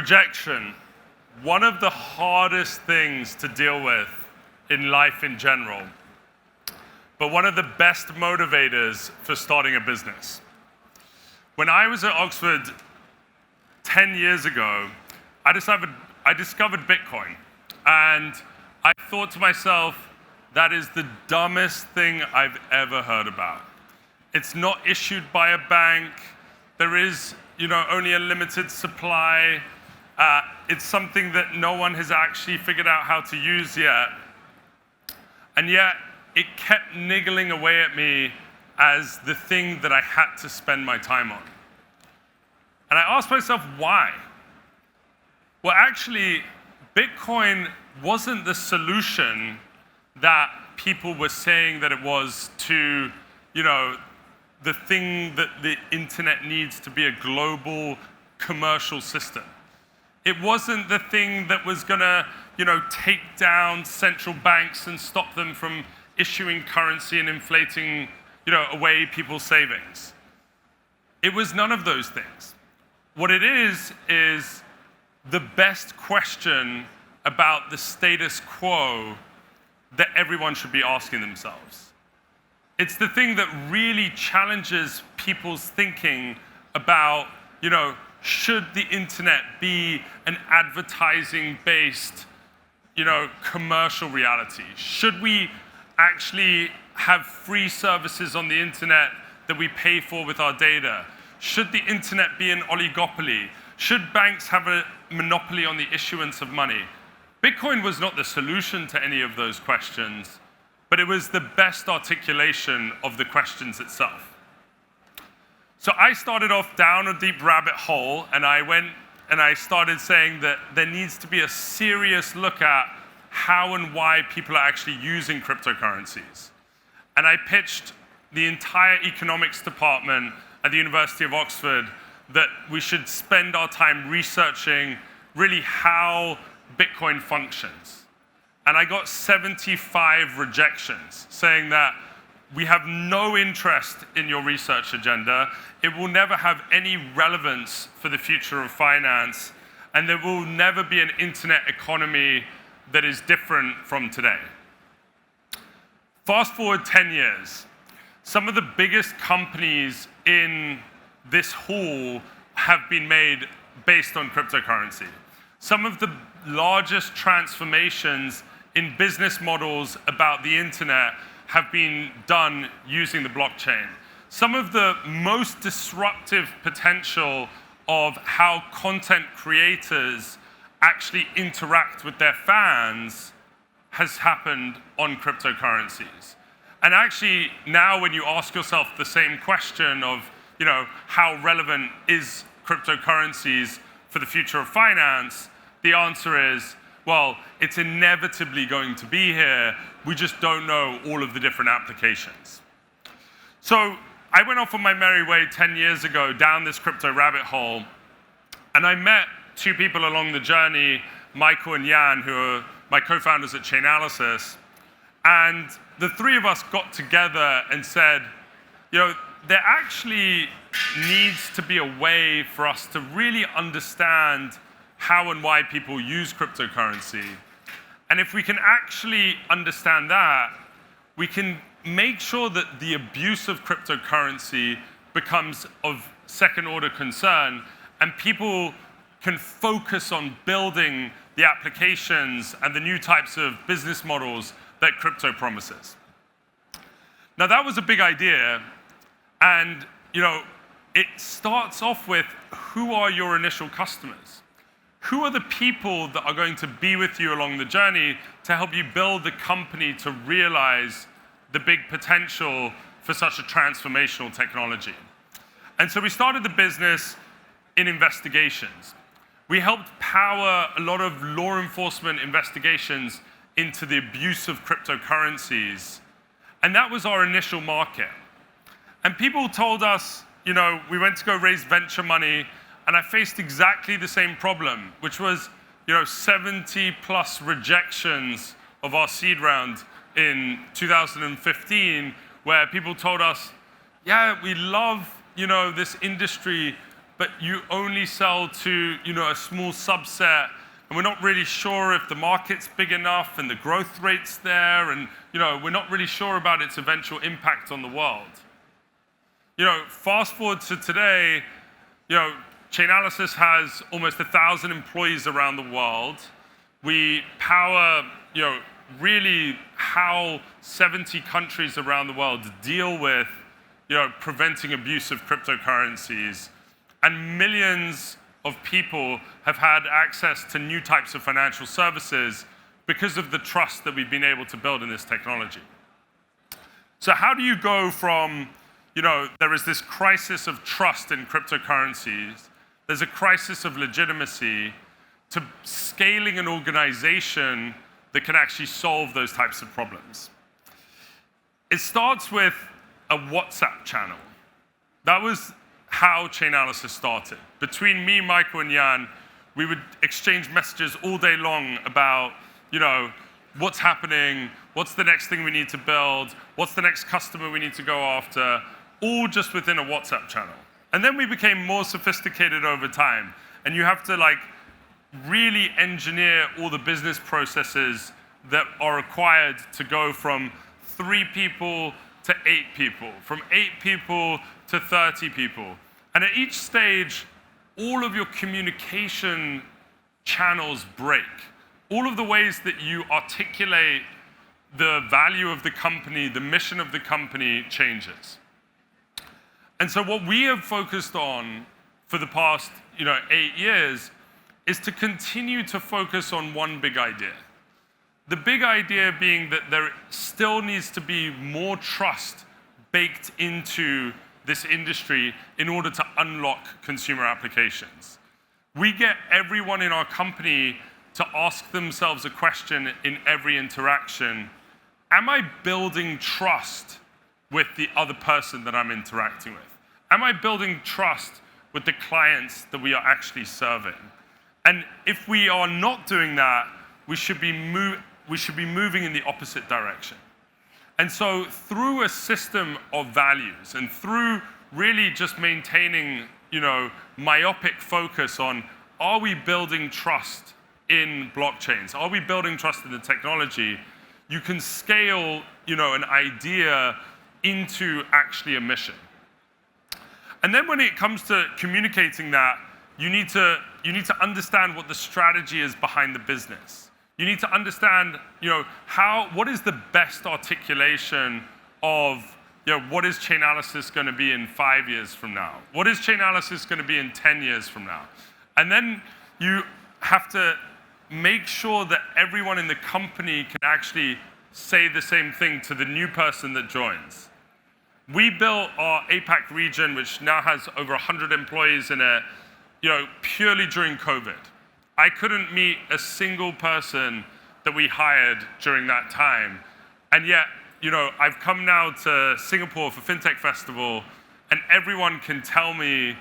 Rejection, one of the hardest things to deal with in life in general, but one of the best motivators for starting a business. When I was at Oxford 10 years ago, I discovered Bitcoin, and I thought to myself, that is the dumbest thing I've ever heard about. It's not issued by a bank. There is, only a limited supply. It's something that no one has actually figured out how to use yet. And yet, it kept niggling away at me as the thing that I had to spend my time on. And I asked myself, why? Well, actually, Bitcoin wasn't the solution that people were saying that it was to, the thing that the internet needs to be a global commercial system. It wasn't the thing that was gonna, take down central banks and stop them from issuing currency and inflating, away people's savings. It was none of those things. What it is the best question about the status quo that everyone should be asking themselves. It's the thing that really challenges people's thinking about, should the internet be an advertising-based, commercial reality? Should we actually have free services on the internet that we pay for with our data? Should the internet be an oligopoly? Should banks have a monopoly on the issuance of money? Bitcoin was not the solution to any of those questions, but it was the best articulation of the questions itself. So I started off down a deep rabbit hole, and I went and I started saying that there needs to be a serious look at how and why people are actually using cryptocurrencies. And I pitched the entire economics department at the University of Oxford that we should spend our time researching really how Bitcoin functions. And I got 75 rejections saying that we have no interest in your research agenda. It will never have any relevance for the future of finance, and there will never be an internet economy that is different from today. Fast forward 10 years. Some of the biggest companies in this hall have been made based on cryptocurrency. Some of the largest transformations in business models about the internet have been done using the blockchain. Some of the most disruptive potential of how content creators actually interact with their fans has happened on cryptocurrencies. And actually, now when you ask yourself the same question of, how relevant is cryptocurrencies for the future of finance, the answer is, well, it's inevitably going to be here. We just don't know all of the different applications. So I went off on my merry way 10 years ago down this crypto rabbit hole, and I met two people along the journey, Michael and Jan, who are my co-founders at Chainalysis. And the three of us got together and said, there actually needs to be a way for us to really understand how and why people use cryptocurrency. And if we can actually understand that, we can make sure that the abuse of cryptocurrency becomes of second-order concern, and people can focus on building the applications and the new types of business models that crypto promises. Now, that was a big idea, and it starts off with, who are your initial customers? Who are the people that are going to be with you along the journey to help you build the company to realize the big potential for such a transformational technology? And so we started the business in investigations. We helped power a lot of law enforcement investigations into the abuse of cryptocurrencies. And that was our initial market. And people told us, we went to go raise venture money, and I faced exactly the same problem, which was, 70 plus rejections of our seed round in 2015, where people told us, yeah, we love, this industry, but you only sell to, a small subset, and we're not really sure if the market's big enough and the growth rate's there, and, we're not really sure about its eventual impact on the world. Fast forward to today, Chainalysis has almost 1,000 employees around the world. We power, really how 70 countries around the world deal with, preventing abuse of cryptocurrencies. And millions of people have had access to new types of financial services because of the trust that we've been able to build in this technology. So how do you go from, there is this crisis of trust in cryptocurrencies, there's a crisis of legitimacy, to scaling an organization that can actually solve those types of problems? It starts with a WhatsApp channel. That was how Chainalysis started. Between me, Michael, and Jan, we would exchange messages all day long about, what's happening, what's the next thing we need to build, what's the next customer we need to go after, all just within a WhatsApp channel. And then we became more sophisticated over time. And you have to really engineer all the business processes that are required to go from 3 people to 8 people, from 8 people to 30 people. And at each stage, all of your communication channels break. All of the ways that you articulate the value of the company, the mission of the company changes. And so what we have focused on for the past 8 years is to continue to focus on one big idea. The big idea being that there still needs to be more trust baked into this industry in order to unlock consumer applications. We get everyone in our company to ask themselves a question in every interaction: am I building trust with the other person that I'm interacting with? Am I building trust with the clients that we are actually serving? And if we are not doing that, we should be moving in the opposite direction. And so through a system of values and through really just maintaining, myopic focus on, are we building trust in blockchains? Are we building trust in the technology? You can scale, an idea into actually a mission. And then when it comes to communicating that, you need to understand what the strategy is behind the business. You need to understand, what is the best articulation of, what is Chainalysis going to be in 5 years from now? What is Chainalysis going to be in 10 years from now? And then you have to make sure that everyone in the company can actually say the same thing to the new person that joins. We built our APAC region, which now has over 100 employees in it, purely during COVID. I couldn't meet a single person that we hired during that time. And yet, I've come now to Singapore for FinTech Festival, and everyone can tell me,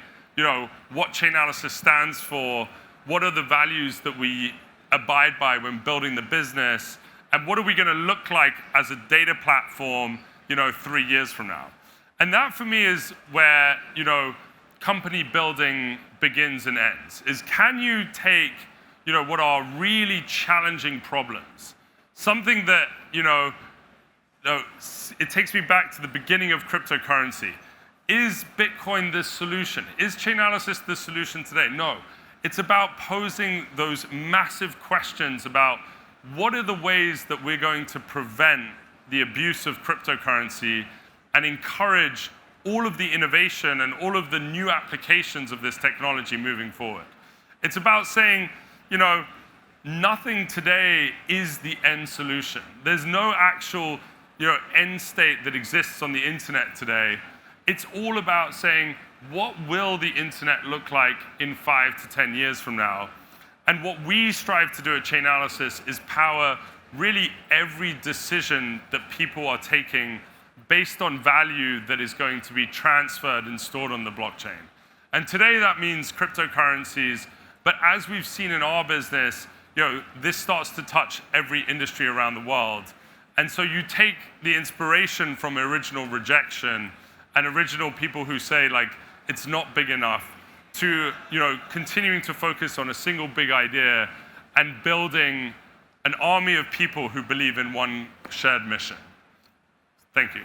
what Chainalysis stands for, what are the values that we abide by when building the business, and what are we going to look like as a data platform, 3 years from now. And that for me is where, company building begins and ends, is can you take, what are really challenging problems, something that, it takes me back to the beginning of cryptocurrency. Is Bitcoin the solution? Is Chainalysis the solution today? No. It's about posing those massive questions about what are the ways that we're going to prevent the abuse of cryptocurrency and encourage all of the innovation and all of the new applications of this technology moving forward. It's about saying, nothing today is the end solution. There's no actual, end state that exists on the internet today. It's all about saying, what will the internet look like in 5 to 10 years from now? And what we strive to do at Chainalysis is power really every decision that people are taking based on value that is going to be transferred and stored on the blockchain. And today that means cryptocurrencies, but as we've seen in our business, this starts to touch every industry around the world. And so you take the inspiration from original rejection and original people who say, it's not big enough, to continuing to focus on a single big idea and building an army of people who believe in one shared mission. Thank you.